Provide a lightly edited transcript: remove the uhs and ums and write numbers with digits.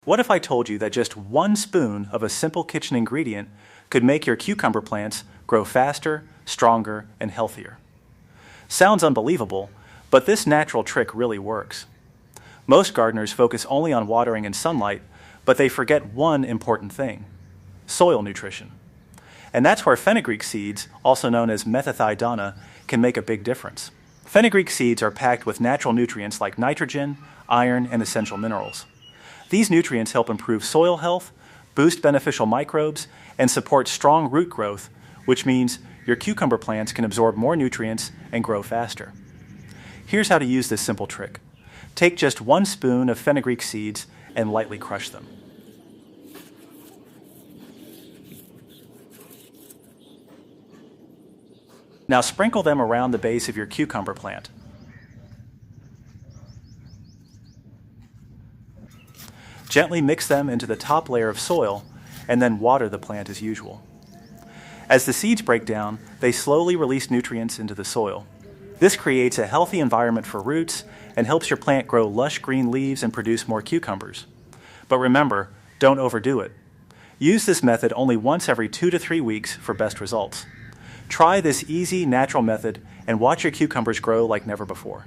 What if I told you that just 1 spoon of a simple kitchen ingredient could make your cucumber plants grow faster, stronger, and healthier? Sounds unbelievable, but this natural trick really works. Most gardeners focus only on watering and sunlight, but they forget one important thing: soil nutrition. And that's where fenugreek seeds, also known as methi, can make a big difference. Fenugreek seeds are packed with natural nutrients like nitrogen, iron, and essential minerals. These nutrients help improve soil health, boost beneficial microbes, and support strong root growth, which means your cucumber plants can absorb more nutrients and grow faster. Here's how to use this simple trick. Take just 1 spoon of fenugreek seeds and lightly crush them. Now sprinkle them around the base of your cucumber plant. Gently mix them into the top layer of soil and then water the plant as usual. As the seeds break down, they slowly release nutrients into the soil. This creates a healthy environment for roots and helps your plant grow lush green leaves and produce more cucumbers. But remember, don't overdo it. Use this method only once every 2 to 3 weeks for best results. Try this easy, natural method and watch your cucumbers grow like never before.